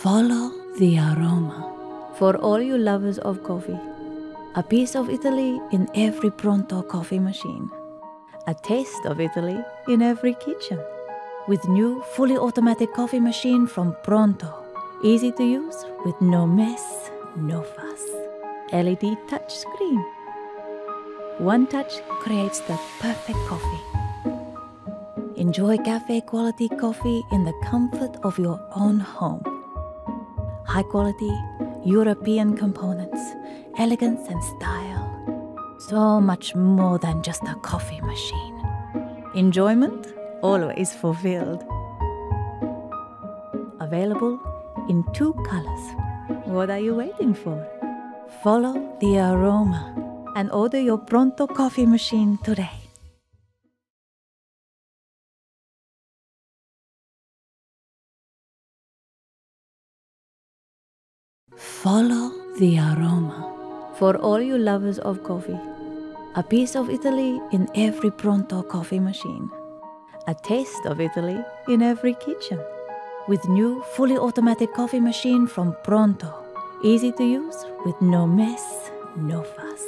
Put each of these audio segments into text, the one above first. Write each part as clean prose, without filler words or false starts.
Follow the aroma. For all you lovers of coffee, a piece of Italy in every Pronto coffee machine. A taste of Italy in every kitchen. With new fully automatic coffee machine from Pronto. Easy to use with no mess, no fuss. LED touch screen. One touch creates the perfect coffee. Enjoy cafe quality coffee in the comfort of your own home. High quality European components, elegance and style. So much more than just a coffee machine. Enjoyment always fulfilled. Available in 2 colors. What are you waiting for? Follow the aroma and order your Pronto coffee machine today. Follow the aroma. For all you lovers of coffee, a piece of Italy in every Pronto coffee machine. A taste of Italy in every kitchen. With new fully automatic coffee machine from Pronto. Easy to use with no mess, no fuss.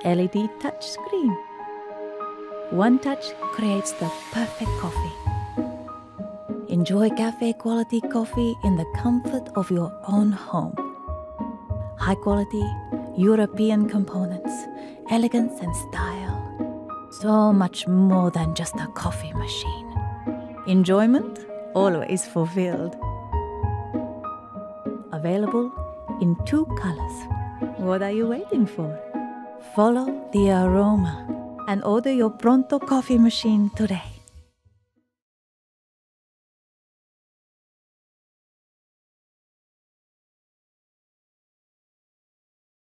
LED touch screen. One touch creates the perfect coffee. Enjoy cafe quality coffee in the comfort of your own home. High quality European components, elegance and style. So much more than just a coffee machine. Enjoyment always fulfilled. Available in 2 colors. What are you waiting for? Follow the aroma and order your Pronto coffee machine today.